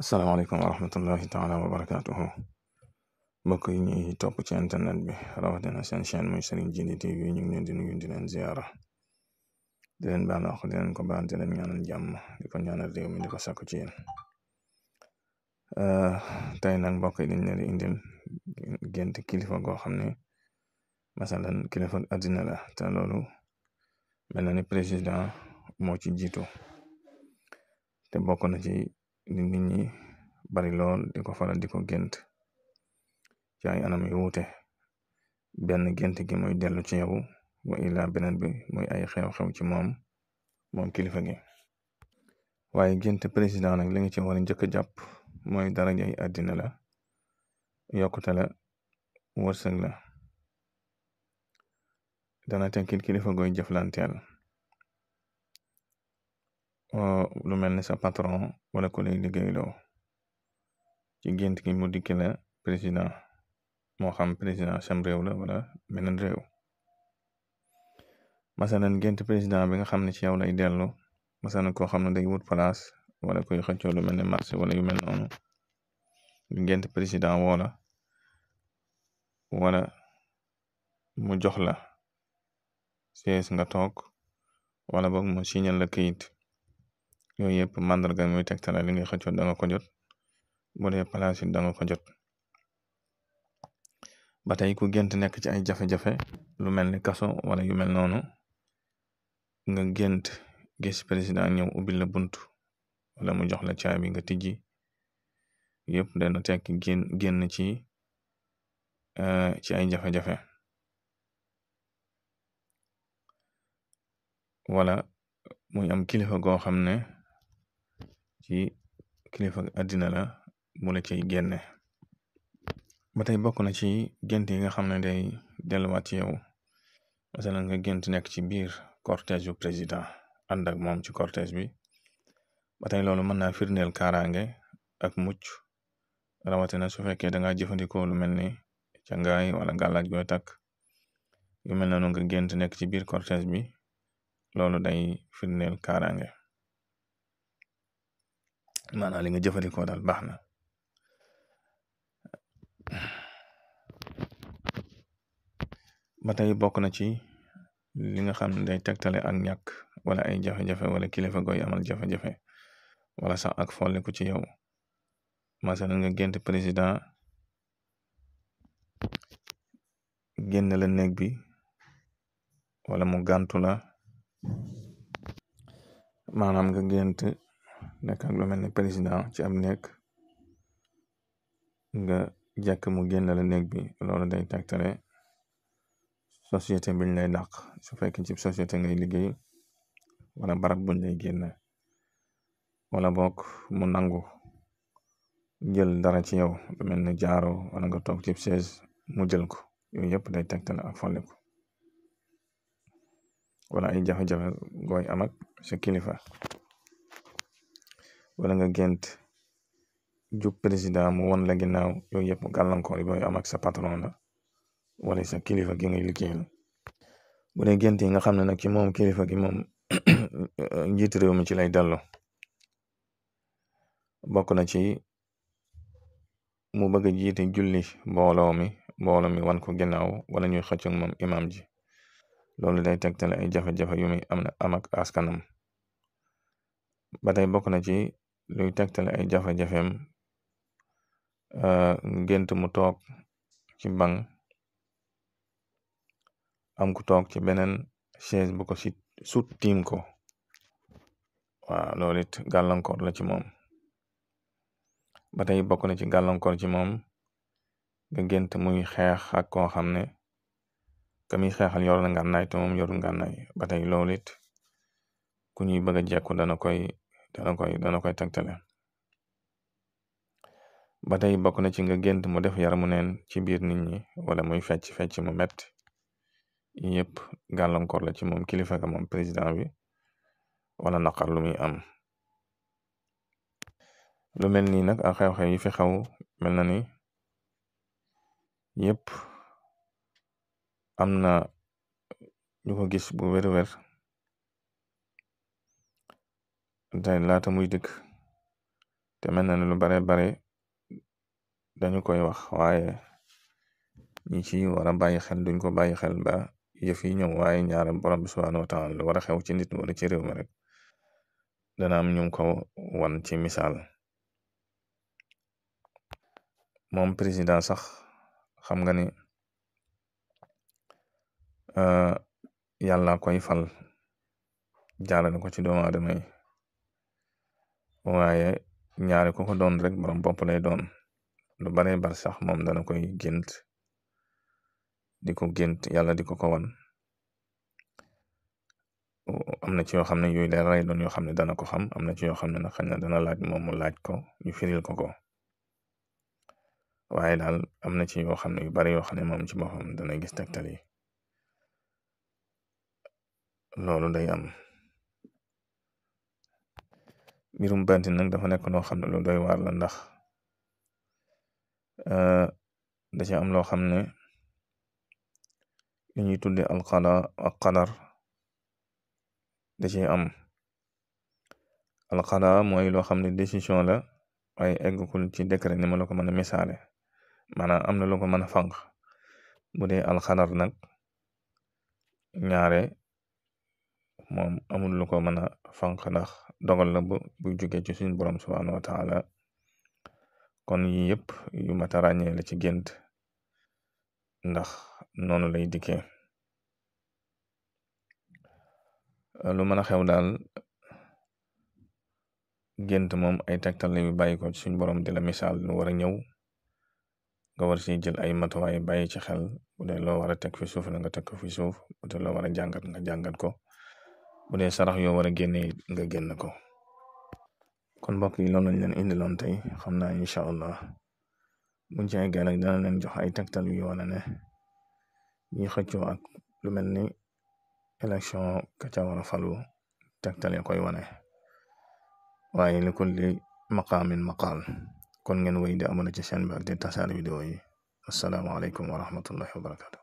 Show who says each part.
Speaker 1: asalaamaaleykum wa rahmatullahi taala wa barakaatuhu mbokk yi ñuy topp ci internet bi rawatina seen chaîne muy Serigne Djily TV ñu ngi leen di nuyu di leen ziara di leen baal wax di leen ko baal di leen ñaanal jàmm di ko ñaanal réew mi di ko sakku ci yéen tey nag mbokk yi dañ leen di indil gént kilifa goo xam ne masalan kilifa addina la te loolu mel na ni président moo ci jiitu te bokk na ci nit ñi bari lool di ko faral di ko gént ci ay anam yu wuute benn gént gi mooy dellu ci yow wa ila beneen bi mooy ay xew-xew ci moom kilifa gi waaye gént président nag li nga ci war a njëkk a jàpp mooy darajay àddina la yokkute la wërsëg la dana tekkil kilifa gooy jëflanteel lu mel ni sa patron wala ko lay liggéeyloo ci gént gi mu dikki la président moo xam président sam réew la wala beneen réew masalan gént président bi nga xam ne ci yow lay dellu masalan koo xam ne day wut place wala koy xëccoo lu mel ne marché wala yu mel noonu gént président woola wala mu jox la sees nga toog wala boog mu signal la këyit yooyu yëpp màndarga muy tegtale li ngay xëccoo da nga ko jot bu dee place yi da nga ko jot ba tey ku gént nekk ci ay jafe-jafe lu mel ni kaso wala yu mel noonu nga gént gis président ñëw ubbil la bunt wala mu jox la caabi nga tijji yëpp dana tekki génn ci ay jafe-jafe wala muy am kilifa goo xam ne ci kilifa àddina la mu la ciy génne ba tey bokk na ci gént yi nga xam ne day delluwaat ci yow masalan nga gént nekk ci biir cortège yu président ànd ak moom ci cortège bi ba tey loolu mën naa firndeel kaaraange ak mucc rawatina su fekkee da ngaa jëfandikoo lu mel ni cangaay wala gàllaaj gooy takk yu mel noonu nga gént nekk ci biir cortège bi loolu day firndeel kaaraange maanaam li nga jëfandikoo daal baax na ba tey bokk na ci li nga xam ne day tegtale ak ñàkk wala ay jafe-jafe wala kilifa goy amal jafe-jafe wala sax ak folliku ci yow masalan nga gént président génn la néeg bi wala mu gàntu la maanaam nga gént nekk ak lu mel ni président ci am nekk nga jekk mu génn la néeg bi loolu day tegtale société biñ lay dàq su fekkee ci société ngay liggéey wala barab buñ lay génn wala bokk mu nangu jël dara ci yow lu mel ni jaaro wala nga toog ci chaise mu jël ko yooyu yëpp day tegtale ak folliku wala ay jafe-jafe gooy am ak sa kilifa wala nga gént jub président mu won la ginnaaw yooyu yëpp gàllankoor yi booy am ak sa patron la wala sa kilifa gi ngay liggéeyal bu dee gént yi nga xam ne nag ci moom kilifa gi moom njiit réew mi ci lay dellu bokk na ci mu bëgg a jiite julli mbooloo mi wan ko ginnaaw wala ñuy xëcc ak moom imam ji loolu day tegtale ay jafe-jafe yu muy am ak askanam ba tey bokk na ci luy tegtale ay jafe-jafeem gént mu toog ci banc am ku toog ci beneen chaise bu ko sut tiim ko waaw loolu it gàllankoor la ci moom ba tey bokk na ci gàllankoor ci moom nga gént muy xeex ak koo xam ne ka muy xeexal yor na ngànnaay te moom yorul ngànnaay ba tey loolu it ku ñuy bëgg a jekku dana koy tegtale ba tey bokk na ci nga gént mu def yaramu neen ci biir nit ñi wala muy fecc mu metti yëpp gàllankoor la ci moom kilifa ga moom président bi wala naqar lu muy am lu mel nii nag ak xew-xew yi fi xew mel na ni yëpp am na ñu ko gis bu wér-wér tey laata muy dëkk te mel na ne lu bare dañu koy wax waaye ñi ci war a bàyyi xel duñ ko bàyyi xel ba yëf yi ñëw waaye ñaare borom bi subhaanahu wa taala lu war a xew ci nit wala ci réew mi rek dana am ñu ko wan ci misaal. moom président sax xam nga ni yàlla koy fal jaarale ko ci doomu aadama yi waaye ñaare ko doon rek borom bopp lay doon lu bare bar sax moom dana koy gént di ko gént yàlla di ko wan am na ci yoo xam ne yooyu leer lay doon yoo xam ne dana ko xam am na ci yoo xam ne nag xëy na dana laaj moom mu laaj ko ñu firil ko waaye daal am na ci yoo xam ne yu bari yoo xam ne moom ci boppam dana gis tegtal yi loolu day am. mbirum baatin nag dafa nekk loo xam ne lu doy waar la ndax da ci am loo xam ne li ñuy tudde alqada ak qadar da ci am. alqada mooy loo xam ne décision la waaye eggukul ci décret ni ma la ko mën a misaale maanaam am na lu ko mën a fànq bu dee alqadar nag ñaare moom amul lu ko mën a fànq ndax dogal la bu jógee ci suñu borom subhaanahu wa taala kon yi yëpp yu mat a ràññee la ci gént ndax noonu lay dikkee. lu mën a xew daal gént moom ay tegtal la yu bàyyi ko ci suñu borom di la misaal lu war a ñëw nga war ci jël ay matuwaay bàyyi ci xel bu dee loo war a teg fi suuf la nga teg ko fi suuf bu dee loo war a jàngat nga jàngat ko bu dee sarax yoo war a génne nga génn ko. kon mbokk yi loolu lañ leen indiloon tey xam naa incha allah buñ ci ay gàllank dana leen jox ay tegtal yu wane ne ñi xëccoo ak lu mel ni élection ka ca war a falu tegtal ya koy wane waaye li kulli maqaamin maqaal kon ngeen wéy di abonné ci chaîne bi ak di tasaare vidéo yi. assalaamu aleykum wa rahmatullahi wa barakatu